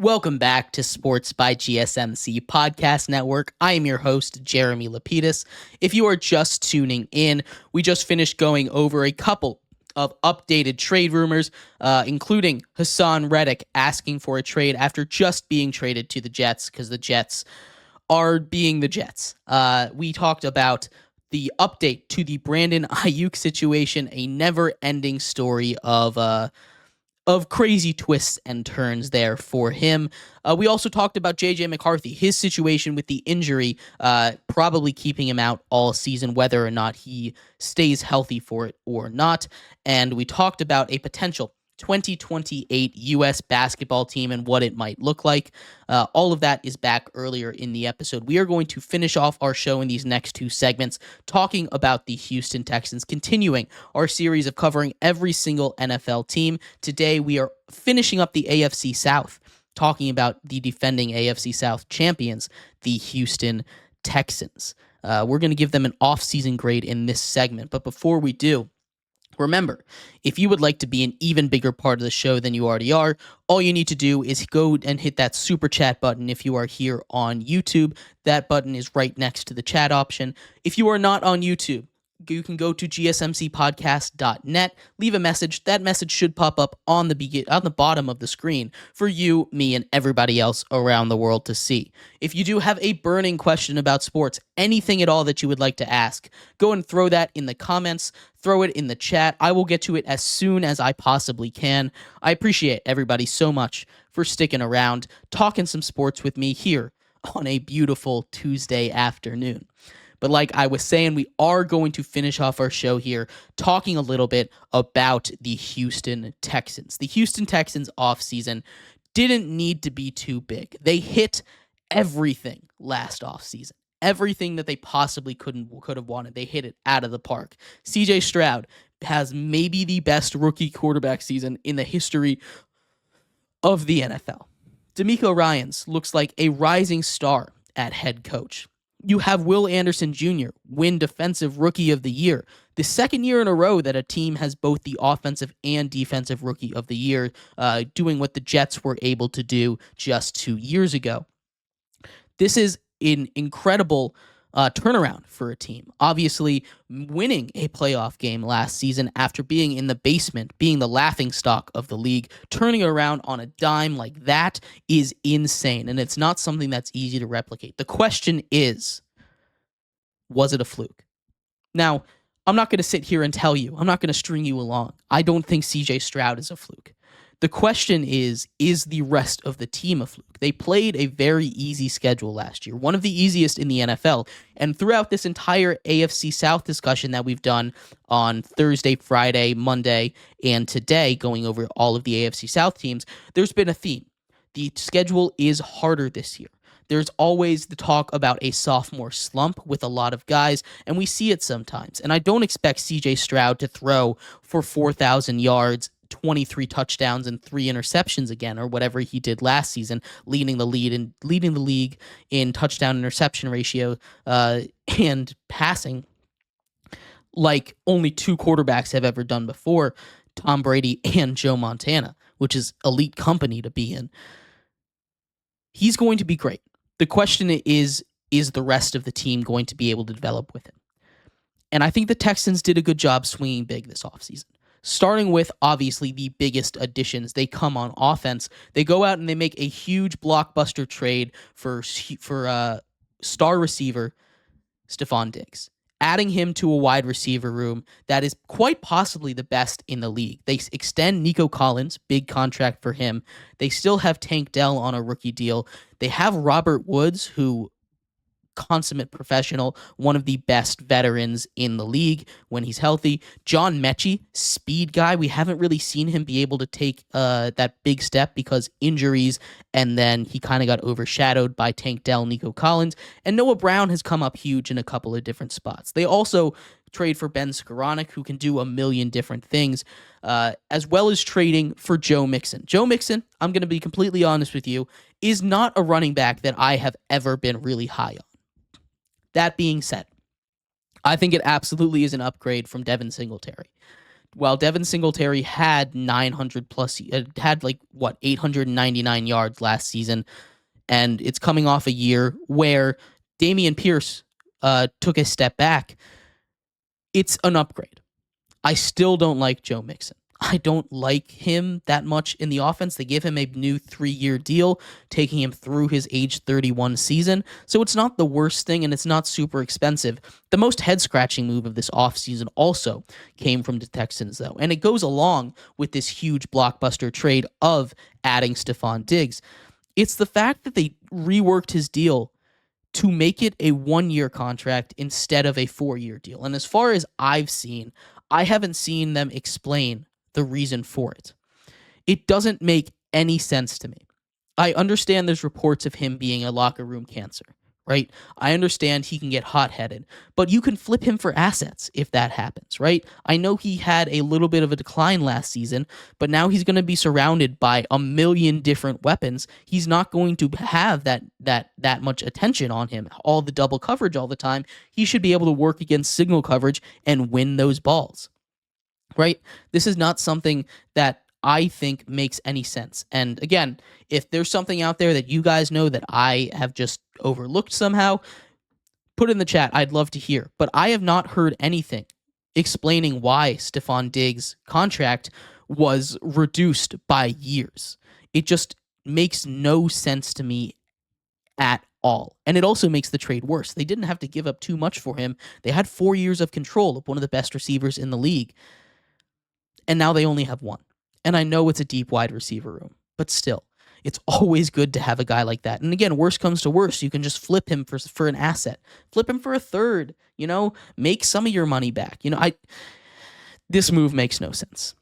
Welcome back to Sports by GSMC Podcast Network. I am your host, Jeremy Lapidus. If you are just tuning in, we just finished going over a couple of updated trade rumors, including Hassan Reddick asking for a trade after just being traded to the Jets because the Jets are being the Jets. We talked about the update to the Brandon Ayuk situation, a never-ending story of crazy twists and turns there for him. We also talked about JJ McCarthy, his situation with the injury, probably keeping him out all season, whether or not he stays healthy for it or not. And we talked about a potential 2028 U.S. basketball team and what it might look like. All of that is back earlier in the episode. We are going to finish off our show in these next two segments talking about the Houston Texans, continuing our series of covering every single NFL team. Today, we are finishing up the AFC South, talking about the defending AFC South champions, the Houston Texans. We're going to give them an off-season grade in this segment, but before we do, remember, if you would like to be an even bigger part of the show than you already are, all you need to do is go and hit that super chat button if you are here on YouTube. That button is right next to the chat option. If you are not on YouTube, you can go to gsmcpodcast.net, leave a message. That message should pop up on the bottom of the screen for you, me, and everybody else around the world to see. If you do have a burning question about sports, anything at all that you would like to ask, go and throw that in the comments, throw it in the chat. I will get to it as soon as I possibly can. I appreciate everybody so much for sticking around, talking some sports with me here on a beautiful Tuesday afternoon. But like I was saying, we are going to finish off our show here talking a little bit about the Houston Texans. The Houston Texans offseason didn't need to be too big. They hit everything last offseason. Everything that they possibly could have wanted. They hit it out of the park. CJ Stroud has maybe the best rookie quarterback season in the history of the NFL. DeMeco Ryans looks like a rising star at head coach. You have Will Anderson Jr. win Defensive Rookie of the Year, the second year in a row that a team has both the Offensive and Defensive Rookie of the Year, doing what the Jets were able to do just 2 years ago. This is an incredible turnaround for a team. Obviously, winning a playoff game last season after being in the basement, being the laughingstock of the league, turning it around on a dime like that is insane, and it's not something that's easy to replicate. The question is, was it a fluke? Now, I'm not going to sit here and tell you. I'm not going to string you along. I don't think CJ Stroud is a fluke. The question is the rest of the team a fluke? They played a very easy schedule last year, one of the easiest in the NFL. And throughout this entire AFC South discussion that we've done on Thursday, Friday, Monday, and today, going over all of the AFC South teams, there's been a theme. The schedule is harder this year. There's always the talk about a sophomore slump with a lot of guys, and we see it sometimes. And I don't expect CJ Stroud to throw for 4,000 yards, 23 touchdowns and 3 interceptions again, or whatever he did last season, leading the league in touchdown interception ratio and passing, like only 2 quarterbacks have ever done before, Tom Brady and Joe Montana, which is elite company to be in. He's going to be great. The question is the rest of the team going to be able to develop with him? And I think the Texans did a good job swinging big this offseason. Starting with, obviously, the biggest additions. They come on offense. They go out and they make a huge blockbuster trade for star receiver Stephon Diggs, adding him to a wide receiver room that is quite possibly the best in the league. They extend Nico Collins, big contract for him. They still have Tank Dell on a rookie deal. They have Robert Woods, who consummate professional, one of the best veterans in the league when he's healthy. John Mechie, speed guy. We haven't really seen him be able to take that big step because injuries, and then he kind of got overshadowed by Tank Dell, Nico Collins, and Noah Brown has come up huge in a couple of different spots. They also trade for Ben Skoranek, who can do a million different things, as well as trading for Joe Mixon. Joe Mixon, I'm going to be completely honest with you, is not a running back that I have ever been really high on. That being said, I think it absolutely is an upgrade from Devin Singletary. while Devin Singletary had 900 plus, had 899 yards last season, and it's coming off a year where Dameon Pierce took a step back. It's an upgrade. I still don't like Joe Mixon. I don't like him that much in the offense. They give him a new 3-year deal, taking him through his age 31 season. So it's not the worst thing, and it's not super expensive. The most head-scratching move of this offseason also came from the Texans, though. And it goes along with this huge blockbuster trade of adding Stephon Diggs. It's the fact that they reworked his deal to make it a 1-year contract instead of a 4-year deal. And as far as I've seen, I haven't seen them explain the reason for it. It doesn't make any sense to me. I understand there's reports of him being a locker room cancer, right? I understand he can get hot-headed, but you can flip him for assets if that happens, right? I know he had a little bit of a decline last season, but now he's going to be surrounded by a million different weapons. He's not going to have that much attention on him, all the double coverage all the time. He should be able to work against signal coverage and win those balls, right? This is not something that I think makes any sense. And again, if there's something out there that you guys know that I have just overlooked somehow, put in the chat. I'd love to hear. But I have not heard anything explaining why Stephon Diggs' contract was reduced by years. It just makes no sense to me at all. And it also makes the trade worse. They didn't have to give up too much for him. They had 4 years of control of one of the best receivers in the league. And now they only have one. And I know it's a deep wide receiver room, but still, it's always good to have a guy like that. And again, worst comes to worst, you can just flip him for an asset. Flip him for a third, make some of your money back. This move makes no sense.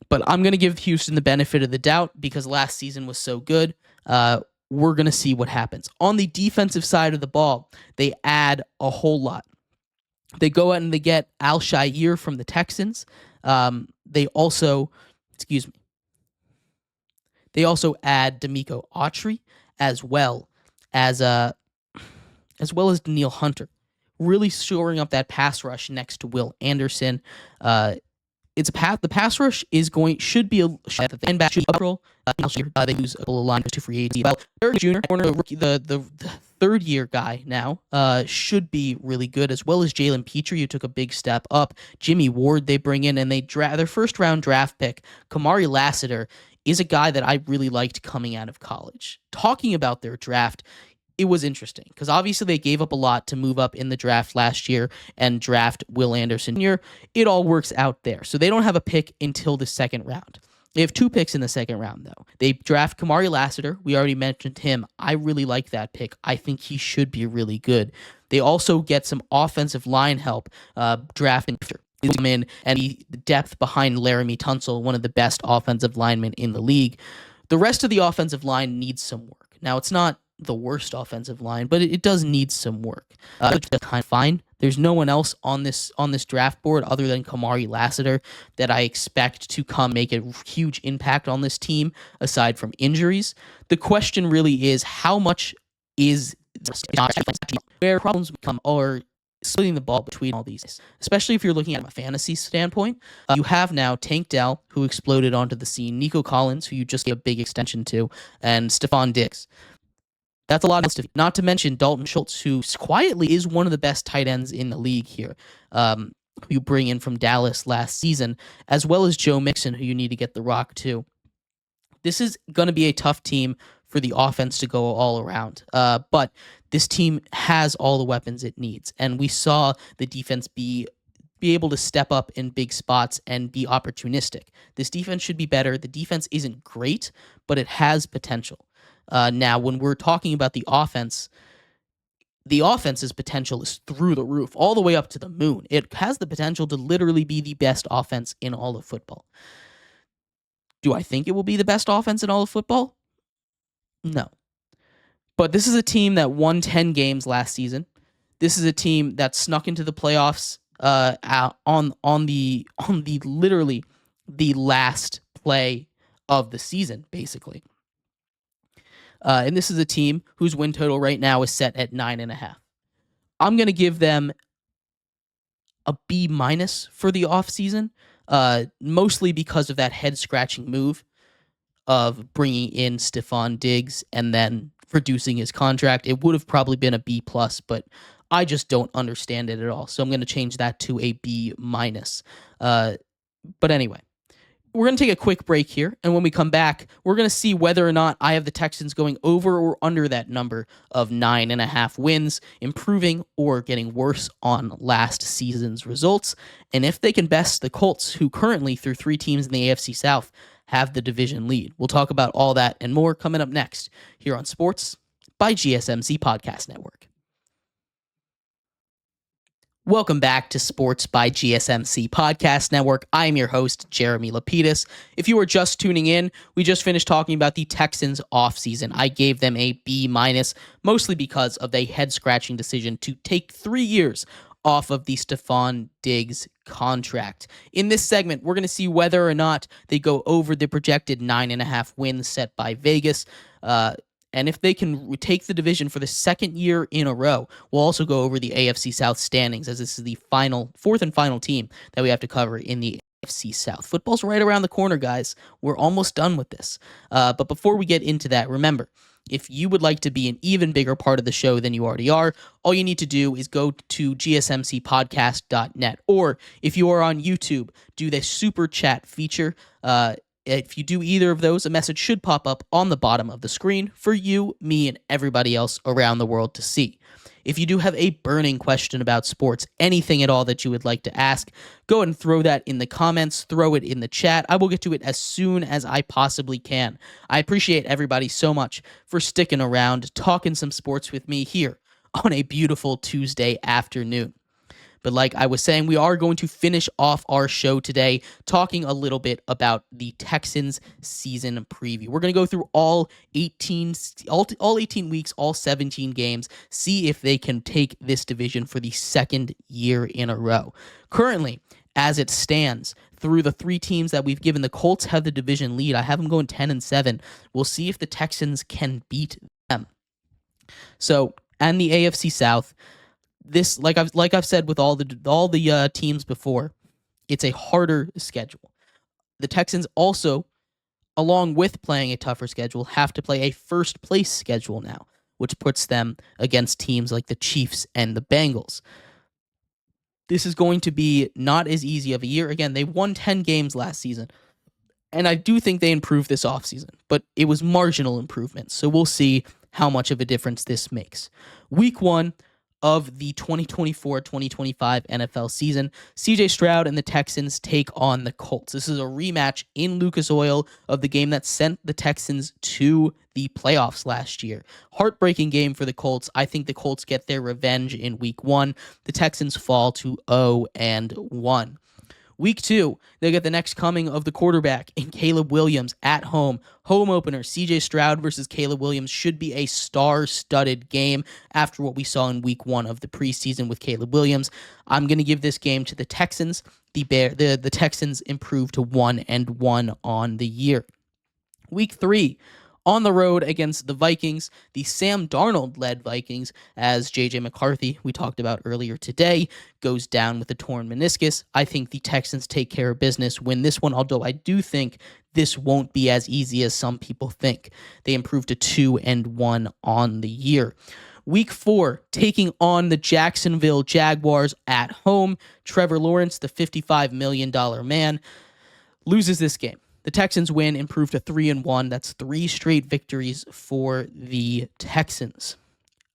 But I'm going to give Houston the benefit of the doubt because last season was so good. We're going to see what happens. On the defensive side of the ball, they add a whole lot. They go out and they get Al-Shaair from the Texans. They also add D'Amico Autry as well as Danielle Hunter, really shoring up that pass rush next to Will Anderson. It's a path. The pass rush should be a linebacker should uproll. They use a couple of linebackers to free agency. Well, Eric Jr., the third-year guy now, should be really good, as well as Jalen Petrie, who took a big step up. Jimmy Ward they bring in, and they their first-round draft pick, Kamari Lassiter, is a guy that I really liked coming out of college. Talking about their draft, it was interesting because obviously they gave up a lot to move up in the draft last year and draft Will Anderson Jr. It all works out there. So they don't have a pick until the second round. They have 2 picks in the second round, though. They draft Kamari Lassiter. We already mentioned him. I really like that pick. I think he should be really good. They also get some offensive line help drafting him in and the depth behind Laramie Tunsil, one of the best offensive linemen in the league. The rest of the offensive line needs some work. Now, it's not the worst offensive line, but it does need some work. It's kind of fine. There's no one else on this draft board other than Kamari Lassiter that I expect to come make a huge impact on this team aside from injuries. The question really is how much is where problems become or splitting the ball between all these, especially if you're looking at a fantasy standpoint. You have now Tank Dell, who exploded onto the scene, Nico Collins, who you just gave a big extension to, and Stephon Diggs. That's a lot of stuff. Not to mention Dalton Schultz, who quietly is one of the best tight ends in the league here, who you bring in from Dallas last season, as well as Joe Mixon, who you need to get the rock to. This is going to be a tough team for the offense to go all around. But this team has all the weapons it needs. And we saw the defense be able to step up in big spots and be opportunistic. This defense should be better. The defense isn't great, but it has potential. Now, when we're talking about the offense's potential is through the roof, all the way up to the moon. It has the potential to literally be the best offense in all of football. Do I think it will be the best offense in all of football? No. But this is a team that won 10 games last season. This is a team that snuck into the playoffs on the literally the last play of the season, basically. And this is a team whose win total right now is set at 9.5. I'm going to give them a B- for the offseason. mostly because of that head-scratching move of bringing in Stephon Diggs and then reducing his contract. It would have probably been a B+, but I just don't understand it at all. So I'm going to change that to a B-. But anyway, we're going to take a quick break here, and when we come back, we're going to see whether or not I have the Texans going over or under that number of 9.5 wins, improving or getting worse on last season's results, and if they can best the Colts, who currently, through 3 teams in the AFC South, have the division lead. We'll talk about all that and more coming up next here on Sports by GSMC Podcast Network. Welcome back to Sports by GSMC Podcast Network. I'm your host, Jeremy Lapidus. If you are just tuning in, we just finished talking about the Texans offseason. I gave them a B-, mostly because of a head-scratching decision to take 3 years off of the Stephon Diggs contract. In this segment, we're going to see whether or not they go over the projected 9.5 wins set by Vegas, and if they can take the division for the second year in a row. We'll also go over the AFC South standings, as this is the fourth and final team that we have to cover in the AFC South. Football's right around the corner, guys. We're almost done with this. But before we get into that, remember, if you would like to be an even bigger part of the show than you already are, all you need to do is go to gsmcpodcast.net. Or if you are on YouTube, do the super chat feature. If you do either of those, a message should pop up on the bottom of the screen for you, me, and everybody else around the world to see. If you do have a burning question about sports, anything at all that you would like to ask, go ahead and throw that in the comments, throw it in the chat. I will get to it as soon as I possibly can. I appreciate everybody so much for sticking around, talking some sports with me here on a beautiful Tuesday afternoon. But like I was saying, we are going to finish off our show today talking a little bit about the Texans season preview. We're going to go through all 18 weeks, all 17 games, see if they can take this division for the second year in a row. Currently, as it stands, through the 3 teams that we've given, the Colts have the division lead. I have them going 10-7. We'll see if the Texans can beat them. So, and the AFC South, this, like I've said with all the teams before, it's a harder schedule. The Texans also, along with playing a tougher schedule, have to play a first place schedule now, which puts them against teams like the Chiefs and the Bengals. This is going to be not as easy of a year. Again, they won 10 games last season, and I do think they improved this offseason, but it was marginal improvements, so we'll see how much of a difference this makes. Week 1 of the 2024-2025 NFL season, CJ Stroud and the Texans take on the Colts. This is a rematch in Lucas Oil of the game that sent the Texans to the playoffs last year. Heartbreaking game for the Colts. I think the Colts get their revenge in week 1. The Texans fall to 0-1. Week 2, they get the next coming of the quarterback in Caleb Williams at home. Home opener, CJ Stroud versus Caleb Williams should be a star-studded game after what we saw in week 1 of the preseason with Caleb Williams. I'm going to give this game to the Texans. The Texans improve to 1-1 on the year. Week 3, on the road against the Vikings, the Sam Darnold-led Vikings, as JJ McCarthy, we talked about earlier today, goes down with a torn meniscus. I think the Texans take care of business, win this one, although I do think this won't be as easy as some people think. They improve to 2-1 on the year. Week 4, taking on the Jacksonville Jaguars at home. Trevor Lawrence, the $55 million man, loses this game. The Texans win, improve to 3-1. That's 3 straight victories for the Texans.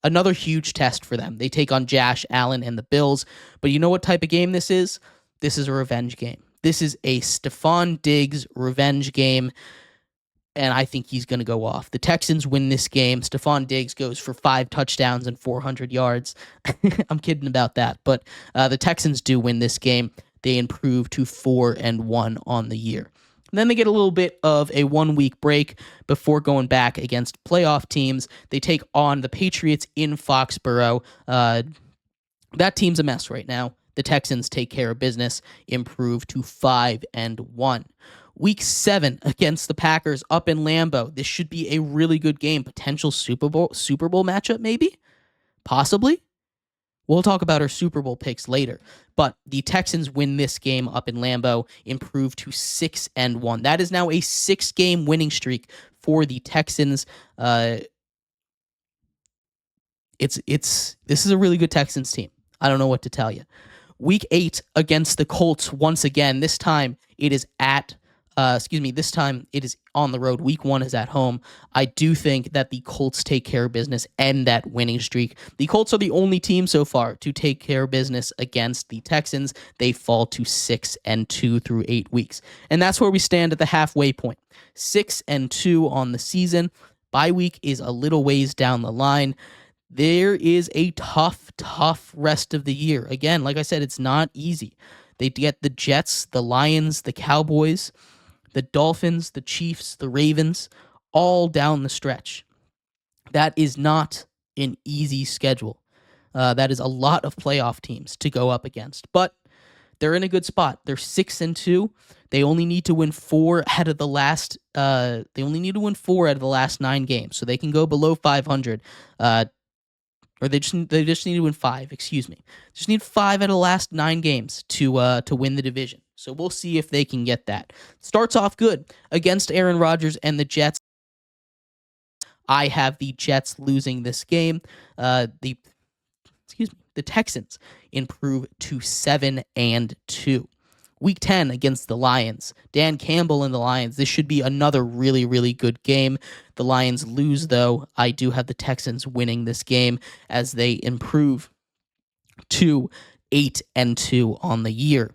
Another huge test for them. They take on Josh Allen and the Bills. But you know what type of game this is? This is a revenge game. This is a Stephon Diggs revenge game, and I think he's going to go off. The Texans win this game. Stephon Diggs goes for 5 touchdowns and 400 yards. I'm kidding about that. But the Texans do win this game. They improve to 4-1 on the year. And then they get a little bit of a 1-week break before going back against playoff teams. They take on the Patriots in Foxborough. That team's a mess right now. The Texans take care of business, improve to 5-1. Week 7 against the Packers up in Lambeau. This should be a really good game. Potential Super Bowl matchup, maybe? Possibly? We'll talk about our Super Bowl picks later, but the Texans win this game up in Lambeau, improve to 6-1. That is now a 6-game winning streak for the Texans. This is a really good Texans team. I don't know what to tell you. Week 8 against the Colts once again. This time it is this time it is on the road. Week 1 is at home. I do think that the Colts take care of business and that winning streak. The Colts are the only team so far to take care of business against the Texans. They fall to 6-2 through 8 weeks. And that's where we stand at the halfway point. 6-2 on the season. Bye week is a little ways down the line. There is a tough rest of the year. Again, like I said, it's not easy. They get the Jets, the Lions, the Cowboys, the Dolphins, the Chiefs, the Ravens, all down the stretch. That is not an easy schedule. That is a lot of playoff teams to go up against. But they're in a good spot. They're 6-2. They only need to win 4 out of the last. They only need to win 4 out of the last 9 games, so they can go below 500. Or they just need to win 5. Excuse me. Just need 5 out of the last 9 games to win the division. So we'll see if they can get that. Starts off good against Aaron Rodgers and the Jets. I have the Jets losing this game. The Texans improve to 7-2. Week 10 against the Lions. Dan Campbell and the Lions. This should be another really, really good game. The Lions lose, though. I do have the Texans winning this game as they improve to 8-2 on the year.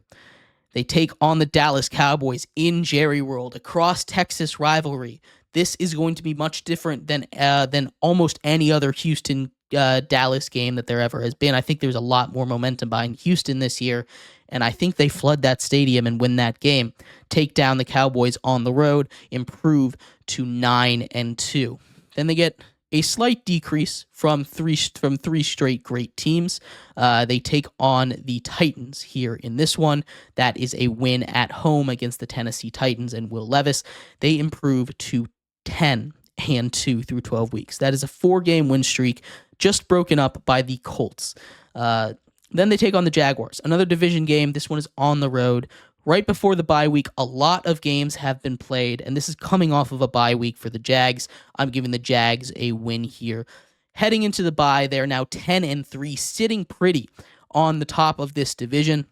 They take on the Dallas Cowboys in Jerry World, a cross-Texas rivalry. This is going to be much different than almost any other Houston Dallas game that there ever has been. I think there's a lot more momentum behind Houston this year, and I think they flood that stadium and win that game. Take down the Cowboys on the road, improve to 9-2. Then they get a slight decrease from three straight great teams. They take on the Titans here in this one. That is a win at home against the Tennessee Titans and Will Levis. They improve to 10-2 through 12 weeks. That is a 4-game win streak, just broken up by the Colts. Then they take on the Jaguars, another division game. This one is on the road. Right before the bye week, a lot of games have been played, and this is coming off of a bye week for the Jags. I'm giving the Jags a win here. Heading into the bye, they're now 10-3, sitting pretty on the top of this division.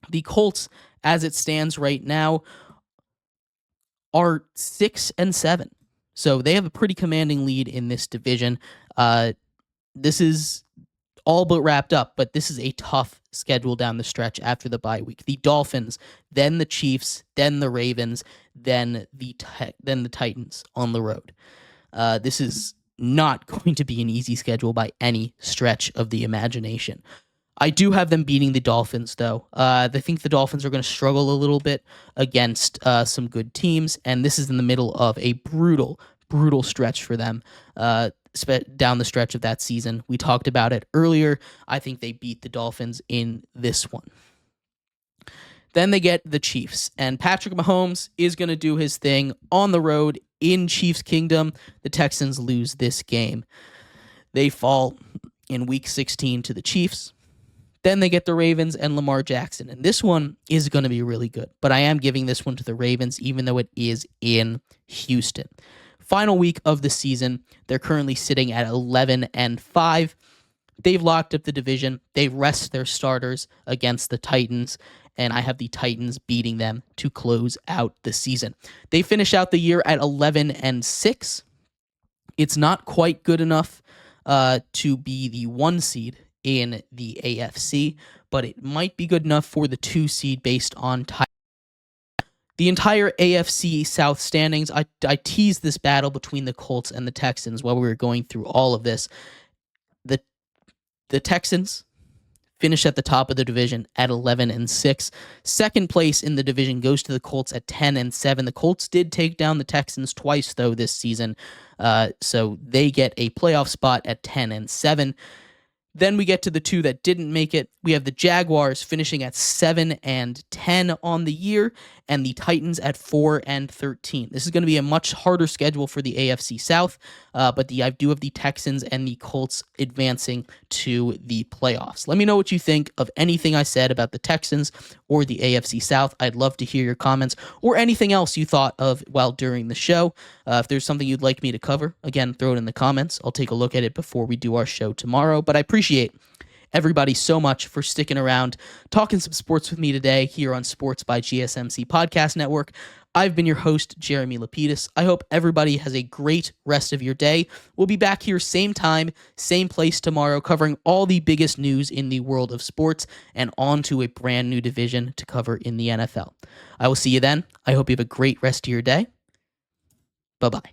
The Colts, as it stands right now, are 6-7. So they have a pretty commanding lead in this division. This is all but wrapped up, but this is a tough schedule down the stretch after the bye week. The Dolphins, then the Chiefs, then the Ravens, then the Titans on the road. This is not going to be an easy schedule by any stretch of the imagination. I do have them beating the Dolphins, though. I think the Dolphins are going to struggle a little bit against some good teams, and this is in the middle of a brutal stretch for them. Down the stretch of that season. We talked about it earlier. I think they beat the Dolphins in this one. Then they get the Chiefs, and Patrick Mahomes is going to do his thing on the road in Chiefs Kingdom. The Texans lose this game. They fall in Week 16 to the Chiefs. Then they get the Ravens and Lamar Jackson, and this one is going to be really good, but I am giving this one to the Ravens, even though it is in Houston. Final week of the season, they're currently sitting at 11-5. They've locked up the division. They rest their starters against the Titans, and I have the Titans beating them to close out the season. They finish out the year at 11-6. It's not quite good enough to be the 1 seed in the AFC, but it might be good enough for the 2 seed based on the entire AFC South standings. I teased this battle between the Colts and the Texans while we were going through all of this. The Texans finish at the top of the division at 11-6. Second place in the division goes to the Colts at 10-7. The Colts did take down the Texans twice, though, this season, so they get a playoff spot at 10-7. Then we get to the two that didn't make it. We have the Jaguars finishing at 7-10 on the year, and the Titans at 4-13. This is going to be a much harder schedule for the AFC South, but I do have the Texans and the Colts advancing to the playoffs. Let me know what you think of anything I said about the Texans or the AFC South. I'd love to hear your comments or anything else you thought of while during the show. If there's something you'd like me to cover, again, throw it in the comments. I'll take a look at it before we do our show tomorrow, but I appreciate everybody so much for sticking around, talking some sports with me today here on Sports by GSMC Podcast Network. I've been your host, Jeremy Lapidus. I hope everybody has a great rest of your day. We'll be back here same time, same place tomorrow, covering all the biggest news in the world of sports and on to a brand new division to cover in the NFL. I will see you then. I hope you have a great rest of your day. Bye-bye.